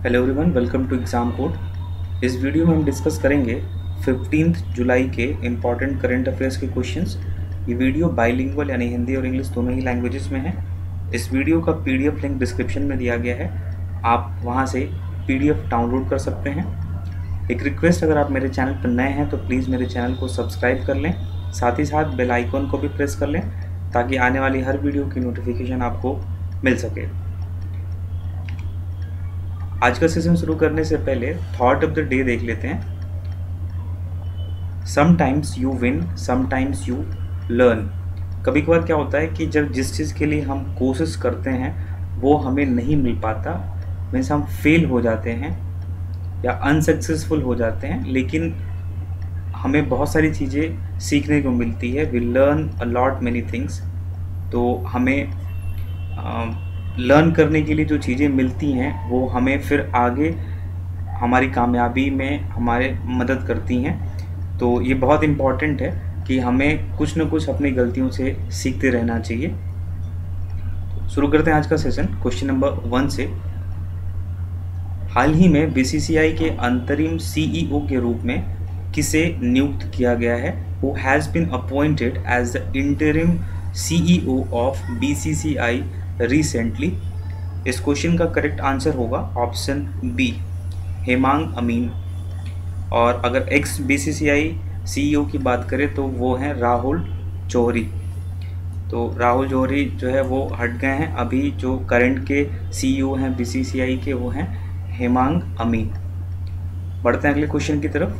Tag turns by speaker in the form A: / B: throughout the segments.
A: Hello everyone, welcome to exam code. इस video में हम डिस्कस करेंगे 15 जुलाई के इम्पॉर्टेंट करंट अफेयर्स के क्वेश्चंस। ये वीडियो बाइलिंगुअल यानी हिंदी और इंग्लिश दोनों ही लैंग्वेजेस में है। इस वीडियो का पीडीएफ लिंक डिस्क्रिप्शन में दिया गया है, आप वहाँ से पीडीएफ डाउनलोड कर सकते हैं। एक रिक्वेस्ट, अगर आप मेरे चैनल पर नए हैं तो प्लीज़ मेरे चैनल को सब्सक्राइब कर लें, साथ ही साथ बेल आइकॉन को भी प्रेस कर लें ताकि आने वाली हर वीडियो की नोटिफिकेशन आपको मिल सके। आज का सेशन शुरू करने से पहले थॉट ऑफ द डे देख लेते हैं। Sometimes you win, sometimes you learn. कभी कभार क्या होता है कि जब जिस चीज़ के लिए हम कोशिश करते हैं वो हमें नहीं मिल पाता, मीन्स हम फेल हो जाते हैं या अनसक्सेसफुल हो जाते हैं, लेकिन हमें बहुत सारी चीज़ें सीखने को मिलती है। We learn a lot many things. तो हमें लर्न करने के लिए जो चीज़ें मिलती हैं वो हमें फिर आगे हमारी कामयाबी में हमारे मदद करती हैं। तो ये बहुत इम्पॉर्टेंट है कि हमें कुछ न कुछ अपनी गलतियों से सीखते रहना चाहिए। शुरू करते हैं आज का सेशन क्वेश्चन नंबर 1 से। हाल ही में बीसीसीआई के अंतरिम सीईओ के रूप में किसे नियुक्त किया गया है? Who has been appointed as the interim CEO of BCCI recently? इस क्वेश्चन का करेक्ट आंसर होगा ऑप्शन बी, हेमांग अमीन। और अगर एक्स बीसीसीआई सीईओ की बात करें तो वो हैं राहुल जौहरी। तो राहुल जौहरी जो है वो हट गए हैं, अभी जो करंट के सीईओ हैं बीसीसीआई के वो हैं हेमांग अमीन। बढ़ते हैं अगले क्वेश्चन की तरफ।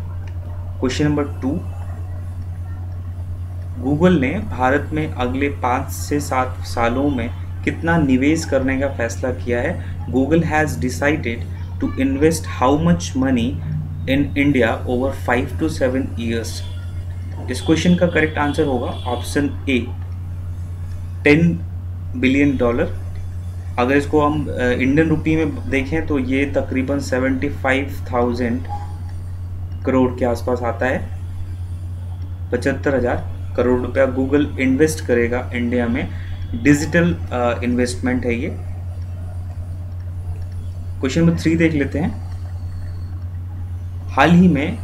A: क्वेश्चन नंबर 2, गूगल ने भारत में अगले 5 से 7 सालों में कितना निवेश करने का फैसला किया है? Google has decided to invest how much money in India over 5 to 7 years? इस क्वेश्चन का करेक्ट आंसर होगा ऑप्शन ए, $10 बिलियन। अगर इसको हम इंडियन रुपी में देखें तो ये तकरीबन 75,000 करोड़ के आसपास आता है। 75,000 करोड़ रुपया गूगल इन्वेस्ट करेगा इंडिया में। डिजिटल इन्वेस्टमेंट है ये। क्वेश्चन नंबर 3 देख लेते हैं। हाल ही में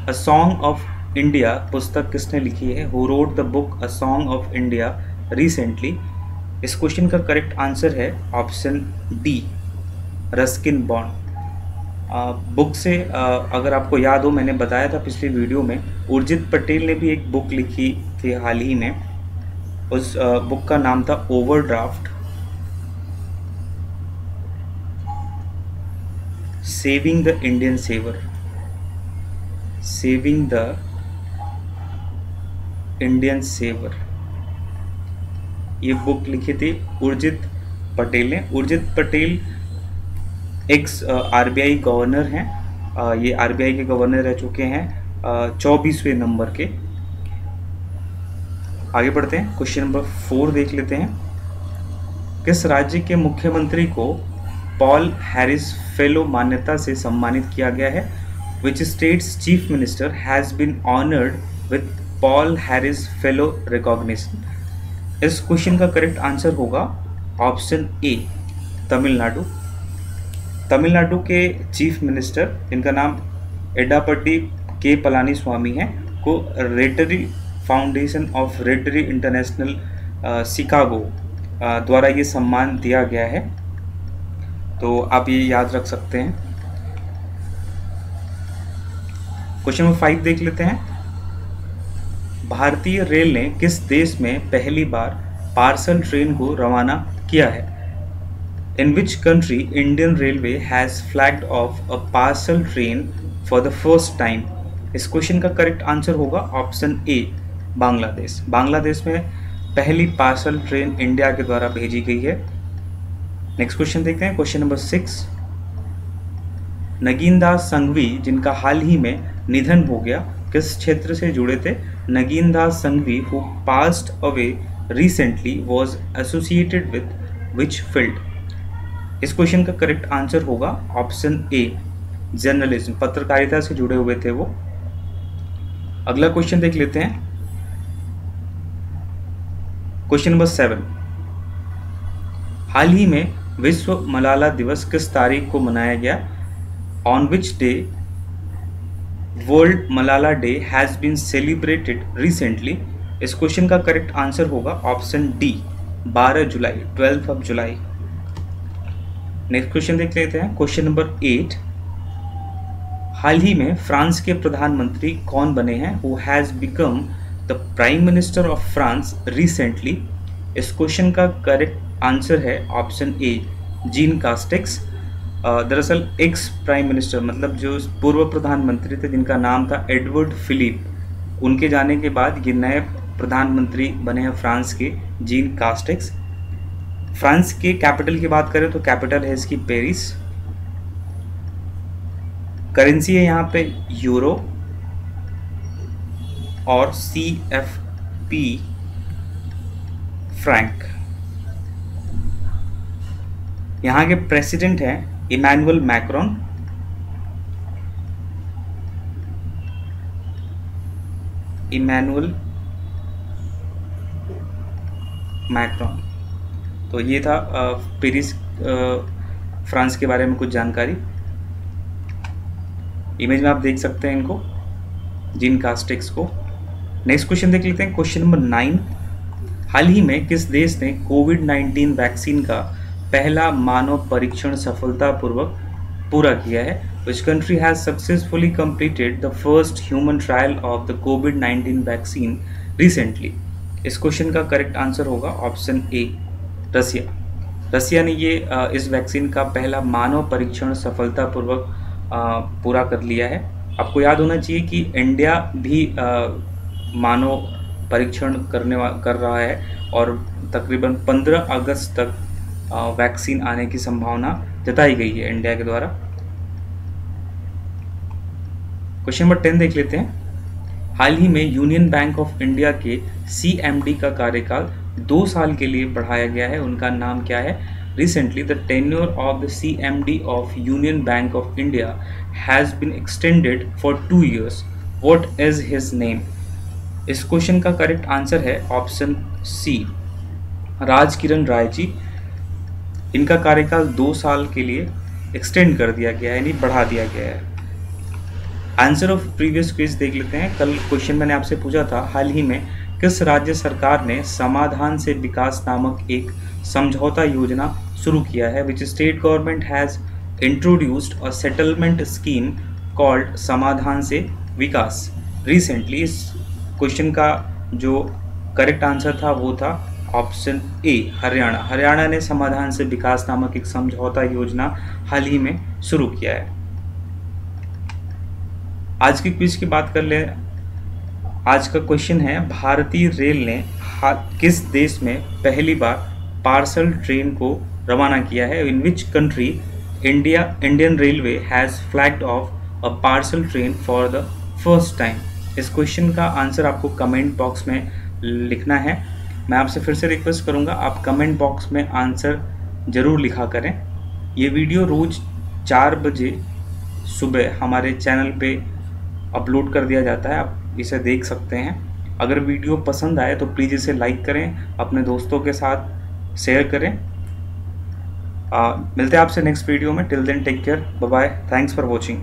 A: अ सॉन्ग ऑफ इंडिया पुस्तक किसने लिखी है? Who wrote the book a song of India recently? इस क्वेश्चन का करेक्ट आंसर है option D, Ruskin bond. Book से अगर आपको याद हो, मैंने बताया था पिछली वीडियो में, उर्जित पटेल ने भी एक बुक लिखी थी हाल ही में। उस बुक का नाम था overdraft, saving the Indian saver, saving the Indian saver. ये बुक लिखी थी उर्जित पटेल ने। Urjit Patel ex RBI governor हैं। ये आरबीआई के गवर्नर रह चुके हैं 24वें नंबर के। आगे बढ़ते हैं, क्वेश्चन नंबर 4 देख लेते हैं। किस राज्य के मुख्यमंत्री को पॉल हैरिस फेलो मान्यता से सम्मानित किया गया है? Which state's chief minister has been honoured with Paul Harris fellow recognition? इस क्वेश्चन का करेक्ट आंसर होगा ऑप्शन ए, तमिलनाडु। तमिलनाडु के चीफ मिनिस्टर, जिनका नाम एडापट्टी के पलानी स्वामी है, को रेटरी फाउंडेशन ऑफ रेटरी इंटरनेशनल शिकागो द्वारा ये सम्मान दिया गया है। तो आप ये याद रख सकते हैं। क्वेश्चन नंबर 5 देख लेते हैं। भारतीय रेल ने किस देश में पहली बार पार्सल ट्रेन को रवाना किया है? In which country Indian Railway has flagged off a parcel train for the first time? इस क्वेश्चन का करेक्ट आंसर होगा ऑप्शन ए, बांग्लादेश। बांग्लादेश में पहली पार्सल ट्रेन इंडिया के द्वारा भेजी गई है। नेक्स्ट क्वेश्चन देखते हैं, क्वेश्चन नंबर 6। नगीन दास संघवी, जिनका हाल ही में निधन हो गया, किस क्षेत्र से जुड़े थे? Nagin Das Sanghvi who passed away recently was associated with which field? इस क्वेश्चन का करेक्ट आंसर होगा ऑप्शन ए, जर्नलिज्म, पत्रकारिता से जुड़े हुए थे वो। अगला क्वेश्चन देख लेते हैं, क्वेश्चन नंबर 7। हाल ही में विश्व मलाला दिवस किस तारीख को मनाया गया? On which day world Malala day has been celebrated recently? इस क्वेश्चन का करेक्ट आंसर होगा ऑप्शन डी, 12 जुलाई, 12 ऑफ जुलाई। नेक्स्ट क्वेश्चन देख लेते हैं, क्वेश्चन नंबर 8। हाल ही में फ्रांस के प्रधानमंत्री कौन बने हैं? Who has become the prime minister of France recently? इस क्वेश्चन का करेक्ट आंसर है ऑप्शन ए, जीन कास्टेक्स। दरअसल एक्स प्राइम मिनिस्टर मतलब जो पूर्व प्रधानमंत्री थे जिनका नाम था एडवर्ड फिलिप, उनके जाने के बाद ये नए प्रधानमंत्री बने हैं फ्रांस के, जीन कास्टेक्स। फ्रांस के कैपिटल की बात करें तो कैपिटल है इसकी पेरिस। करेंसी है यहाँ पे यूरो और CFP फ्रैंक। यहाँ के प्रेसिडेंट हैं इमैनुअल मैक्रोन। तो ये था पेरिस फ्रांस के बारे में कुछ जानकारी। इमेज में आप देख सकते हैं इनको, जीन कास्टेक्स को। नेक्स्ट क्वेश्चन देख लेते हैं, क्वेश्चन नंबर 9। हाल ही में किस देश ने कोविड-19 वैक्सीन का पहला मानव परीक्षण सफलतापूर्वक पूरा किया है? Which country has successfully completed the first human trial of the COVID-19 vaccine recently? इस क्वेश्चन का करेक्ट आंसर होगा ऑप्शन ए, रसिया। रसिया ने ये इस वैक्सीन का पहला मानव परीक्षण सफलतापूर्वक पूरा कर लिया है। आपको याद होना चाहिए कि इंडिया भी मानव परीक्षण कर रहा है और तकरीबन 15 अगस्त तक वैक्सीन आने की संभावना जताई गई है इंडिया के द्वारा। क्वेश्चन नंबर 10 देख लेते हैं। हाल ही में यूनियन बैंक ऑफ इंडिया के CMD का कार्यकाल 2 साल के लिए बढ़ाया गया है, उनका नाम क्या है? Recently, the tenure of the CMD of Union Bank of India has been extended for 2 years. What is his name? इस क्वेश्चन का करेक्ट आंसर है ऑप्शन सी, राज किरण राय जी। इनका कार्यकाल 2 साल के लिए एक्सटेंड कर दिया गया है, यानी बढ़ा दिया गया है। आंसर ऑफ प्रीवियस क्विज देख लेते हैं। कल क्वेश्चन मैंने आपसे पूछा था, हाल ही में किस राज्य सरकार ने समाधान से विकास नामक एक समझौता योजना शुरू किया है? Which state government has introduced a settlement scheme called समाधान से विकास रिसेंटली? इस क्वेश्चन का जो करेक्ट आंसर था वो था ऑप्शन ए, हरियाणा। हरियाणा ने समाधान से विकास नामक एक समझौता योजना हाल ही में शुरू किया है। आज की क्विज की बात कर ले। आज का क्वेश्चन है, भारतीय रेल ने किस देश में पहली बार पार्सल ट्रेन को रवाना किया है? In which country Indian Railway has flagged off a parcel train for the first time? इस क्वेश्चन का आंसर आपको कमेंट बॉक्स में लिखना है। मैं आपसे फिर से रिक्वेस्ट करूंगा, आप कमेंट बॉक्स में आंसर ज़रूर लिखा करें। ये वीडियो रोज़ 4 बजे सुबह हमारे चैनल पे अपलोड कर दिया जाता है, आप इसे देख सकते हैं। अगर वीडियो पसंद आए तो प्लीज़ इसे लाइक करें, अपने दोस्तों के साथ शेयर करें। मिलते हैं आपसे नेक्स्ट वीडियो में। Till then take care, bye bye, thanks for watching.